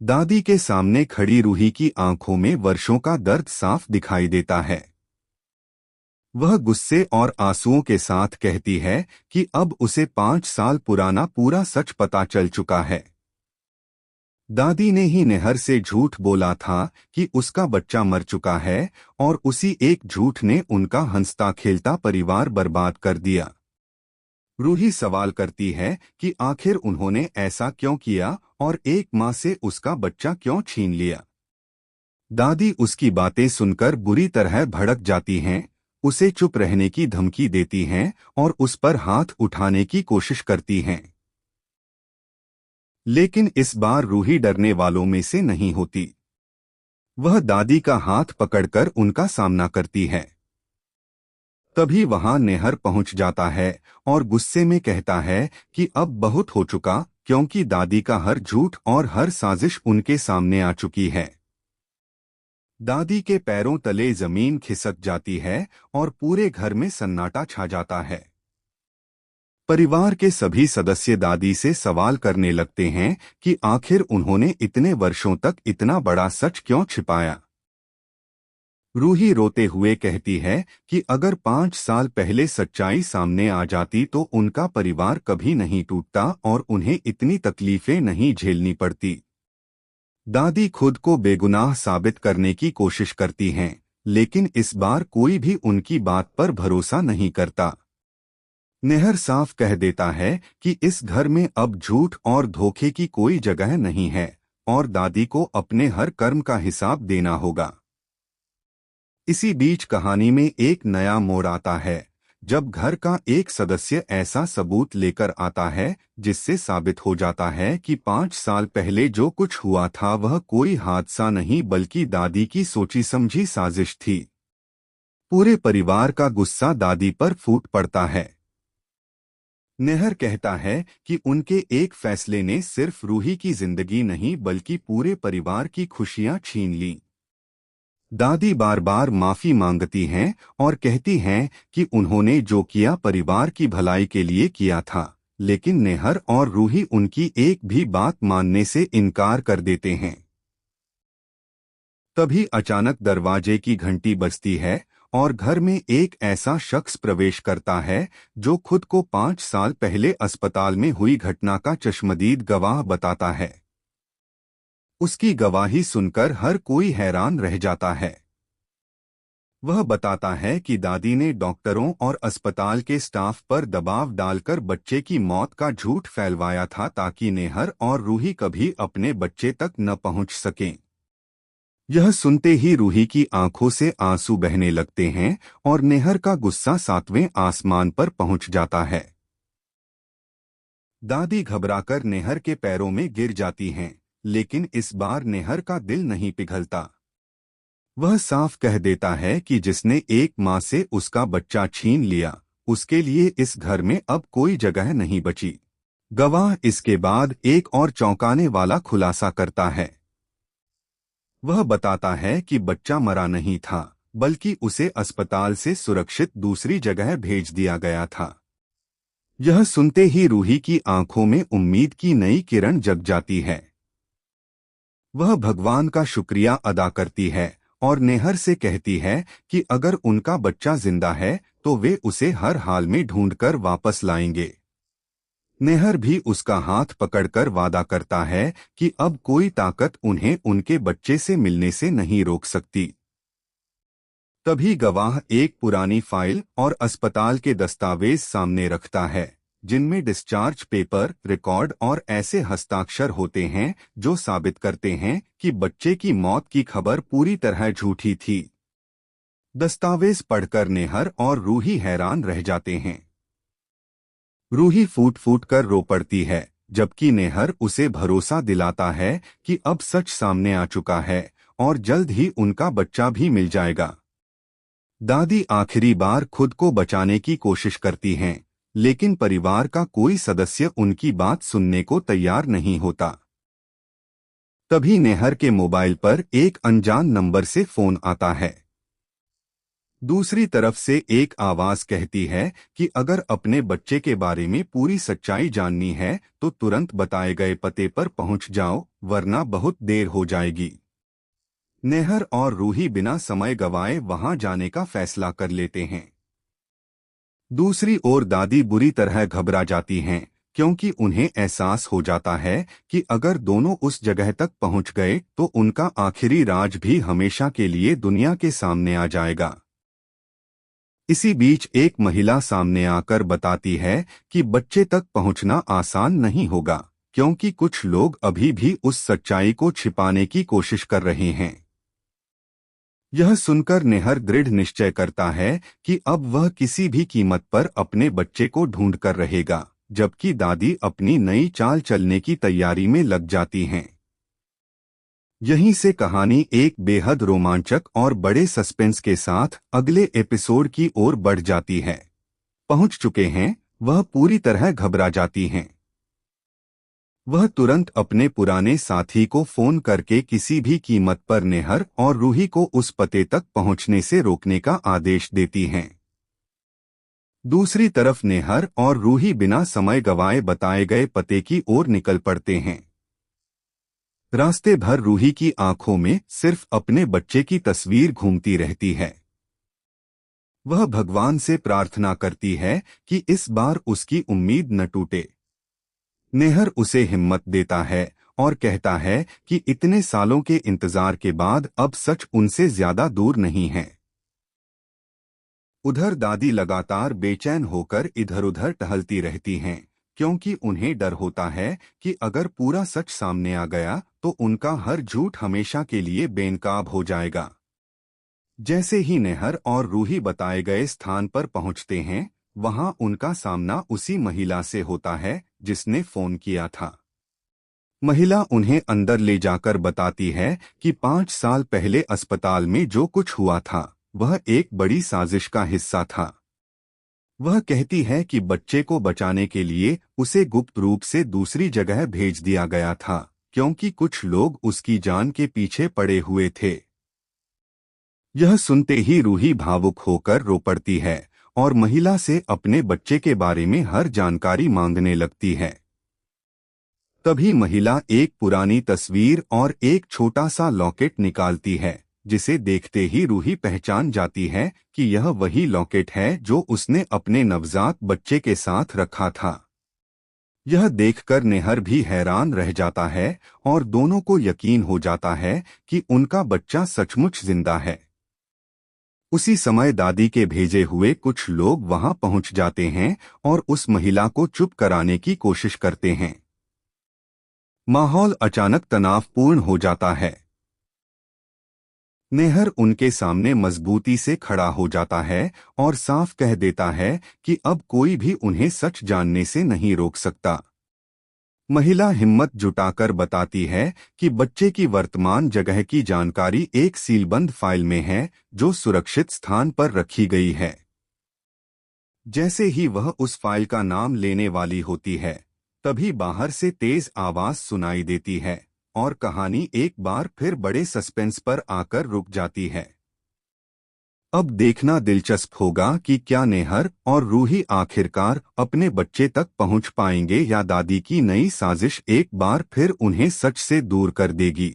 दादी के सामने खड़ी रूही की आंखों में वर्षों का दर्द साफ दिखाई देता है। वह गुस्से और आंसुओं के साथ कहती है कि अब उसे 5 साल पुराना पूरा सच पता चल चुका है। दादी ने ही नेहर से झूठ बोला था कि उसका बच्चा मर चुका है और उसी एक झूठ ने उनका हंसता खेलता परिवार बर्बाद कर दिया। रूही सवाल करती है कि आखिर उन्होंने ऐसा क्यों किया और एक माँ से उसका बच्चा क्यों छीन लिया। दादी उसकी बातें सुनकर बुरी तरह भड़क जाती हैं, उसे चुप रहने की धमकी देती हैं और उस पर हाथ उठाने की कोशिश करती हैं। लेकिन इस बार रूही डरने वालों में से नहीं होती। वह दादी का हाथ पकड़कर उनका सामना करती है। तभी वहां नेहर पहुंच जाता है और गुस्से में कहता है कि अब बहुत हो चुका, क्योंकि दादी का हर झूठ और हर साजिश उनके सामने आ चुकी है। दादी के पैरों तले जमीन खिसक जाती है और पूरे घर में सन्नाटा छा जाता है। परिवार के सभी सदस्य दादी से सवाल करने लगते हैं कि आखिर उन्होंने इतने वर्षों तक इतना बड़ा सच क्यों छिपाया। रूही रोते हुए कहती है कि अगर 5 साल पहले सच्चाई सामने आ जाती तो उनका परिवार कभी नहीं टूटता और उन्हें इतनी तकलीफें नहीं झेलनी पड़ती। दादी खुद को बेगुनाह साबित करने की कोशिश करती हैं, लेकिन इस बार कोई भी उनकी बात पर भरोसा नहीं करता। नेहर साफ कह देता है कि इस घर में अब झूठ और धोखे की कोई जगह नहीं है और दादी को अपने हर कर्म का हिसाब देना होगा। इसी बीच कहानी में एक नया मोड़ आता है, जब घर का एक सदस्य ऐसा सबूत लेकर आता है जिससे साबित हो जाता है कि 5 साल पहले जो कुछ हुआ था वह कोई हादसा नहीं बल्कि दादी की सोची समझी साजिश थी। पूरे परिवार का गुस्सा दादी पर फूट पड़ता है। नेहर कहता है कि उनके एक फैसले ने सिर्फ रूही की जिंदगी नहीं बल्कि पूरे परिवार की खुशियां छीन ली। दादी बार बार माफी मांगती हैं और कहती हैं कि उन्होंने जो किया परिवार की भलाई के लिए किया था, लेकिन नेहर और रूही उनकी एक भी बात मानने से इनकार कर देते हैं। तभी अचानक दरवाजे की घंटी बजती है और घर में एक ऐसा शख्स प्रवेश करता है जो खुद को 5 साल पहले अस्पताल में हुई घटना का चश्मदीद गवाह बताता है। उसकी गवाही सुनकर हर कोई हैरान रह जाता है। वह बताता है कि दादी ने डॉक्टरों और अस्पताल के स्टाफ पर दबाव डालकर बच्चे की मौत का झूठ फैलवाया था ताकि नेहर और रूही कभी अपने बच्चे तक न पहुंच सकें। यह सुनते ही रूही की आंखों से आंसू बहने लगते हैं और नेहर का गुस्सा 7वें आसमान पर पहुंच जाता है। दादी घबराकर नेहर के पैरों में गिर जाती हैं, लेकिन इस बार नेहर का दिल नहीं पिघलता। वह साफ कह देता है कि जिसने एक माँ से उसका बच्चा छीन लिया, उसके लिए इस घर में अब कोई जगह नहीं बची। गवाह इसके बाद एक और चौंकाने वाला खुलासा करता है। वह बताता है कि बच्चा मरा नहीं था, बल्कि उसे अस्पताल से सुरक्षित दूसरी जगह भेज दिया गया था। यह सुनते ही रूही की आंखों में उम्मीद की नई किरण जग जाती है। वह भगवान का शुक्रिया अदा करती है और नेहर से कहती है कि अगर उनका बच्चा जिंदा है तो वे उसे हर हाल में ढूंढकर वापस लाएंगे। नेहर भी उसका हाथ पकड़कर वादा करता है कि अब कोई ताकत उन्हें उनके बच्चे से मिलने से नहीं रोक सकती। तभी गवाह एक पुरानी फाइल और अस्पताल के दस्तावेज सामने रखता है, जिनमें डिस्चार्ज पेपर, रिकॉर्ड और ऐसे हस्ताक्षर होते हैं जो साबित करते हैं कि बच्चे की मौत की खबर पूरी तरह झूठी थी। दस्तावेज पढ़कर नेहर और रूही हैरान रह जाते हैं। रूही फूट फूट कर रो पड़ती है, जबकि नेहर उसे भरोसा दिलाता है कि अब सच सामने आ चुका है और जल्द ही उनका बच्चा भी मिल जाएगा। दादी आखिरी बार खुद को बचाने की कोशिश करती हैं, लेकिन परिवार का कोई सदस्य उनकी बात सुनने को तैयार नहीं होता। तभी नेहर के मोबाइल पर एक अनजान नंबर से फोन आता है। दूसरी तरफ से एक आवाज कहती है कि अगर अपने बच्चे के बारे में पूरी सच्चाई जाननी है तो तुरंत बताए गए पते पर पहुंच जाओ, वरना बहुत देर हो जाएगी। नेहर और रूही बिना समय गवाए वहां जाने का फैसला कर लेते हैं। दूसरी ओर दादी बुरी तरह घबरा जाती हैं, क्योंकि उन्हें एहसास हो जाता है कि अगर दोनों उस जगह तक पहुंच गए तो उनका आखिरी राज भी हमेशा के लिए दुनिया के सामने आ जाएगा। इसी बीच एक महिला सामने आकर बताती है कि बच्चे तक पहुंचना आसान नहीं होगा, क्योंकि कुछ लोग अभी भी उस सच्चाई को छिपाने की कोशिश कर रहे हैं। यह सुनकर नेहर दृढ़ निश्चय करता है कि अब वह किसी भी कीमत पर अपने बच्चे को ढूंढ कर रहेगा, जबकि दादी अपनी नई चाल चलने की तैयारी में लग जाती हैं। यहीं से कहानी एक बेहद रोमांचक और बड़े सस्पेंस के साथ अगले एपिसोड की ओर बढ़ जाती है। पहुंच चुके हैं, वह पूरी तरह घबरा जाती हैं। वह तुरंत अपने पुराने साथी को फोन करके किसी भी कीमत पर नेहर और रूही को उस पते तक पहुंचने से रोकने का आदेश देती हैं। दूसरी तरफ नेहर और रूही बिना समय गवाए बताए गए पते की ओर निकल पड़ते हैं। रास्ते भर रूही की आंखों में सिर्फ अपने बच्चे की तस्वीर घूमती रहती है। वह भगवान से प्रार्थना करती है कि इस बार उसकी उम्मीद न टूटे। नेहर उसे हिम्मत देता है और कहता है कि इतने सालों के इंतजार के बाद अब सच उनसे ज्यादा दूर नहीं है। उधर दादी लगातार बेचैन होकर इधर-उधर टहलती रहती हैं, क्योंकि उन्हें डर होता है कि अगर पूरा सच सामने आ गया तो उनका हर झूठ हमेशा के लिए बेनकाब हो जाएगा। जैसे ही नेहर और रूही बताए गए स्थान पर पहुंचते हैं, वहां उनका सामना उसी महिला से होता है जिसने फोन किया था। महिला उन्हें अंदर ले जाकर बताती है कि 5 साल पहले अस्पताल में जो कुछ हुआ था वह एक बड़ी साजिश का हिस्सा था। वह कहती है कि बच्चे को बचाने के लिए उसे गुप्त रूप से दूसरी जगह भेज दिया गया था, क्योंकि कुछ लोग उसकी जान के पीछे पड़े हुए थे। यह सुनते ही रूही भावुक होकर रो पड़ती है और महिला से अपने बच्चे के बारे में हर जानकारी मांगने लगती है। तभी महिला एक पुरानी तस्वीर और एक छोटा सा लॉकेट निकालती है, जिसे देखते ही रूही पहचान जाती है कि यह वही लॉकेट है जो उसने अपने नवजात बच्चे के साथ रखा था। यह देखकर नेहर भी हैरान रह जाता है और दोनों को यकीन हो जाता है कि उनका बच्चा सचमुच जिंदा है। उसी समय दादी के भेजे हुए कुछ लोग वहां पहुंच जाते हैं और उस महिला को चुप कराने की कोशिश करते हैं। माहौल अचानक तनावपूर्ण हो जाता है। नेहर उनके सामने मजबूती से खड़ा हो जाता है और साफ कह देता है कि अब कोई भी उन्हें सच जानने से नहीं रोक सकता। महिला हिम्मत जुटाकर बताती है कि बच्चे की वर्तमान जगह की जानकारी एक सीलबंद फाइल में है जो सुरक्षित स्थान पर रखी गई है। जैसे ही वह उस फाइल का नाम लेने वाली होती है, तभी बाहर से तेज आवाज सुनाई देती है और कहानी एक बार फिर बड़े सस्पेंस पर आकर रुक जाती है। अब देखना दिलचस्प होगा कि क्या नेहर और रूही आखिरकार अपने बच्चे तक पहुंच पाएंगे या दादी की नई साजिश एक बार फिर उन्हें सच से दूर कर देगी।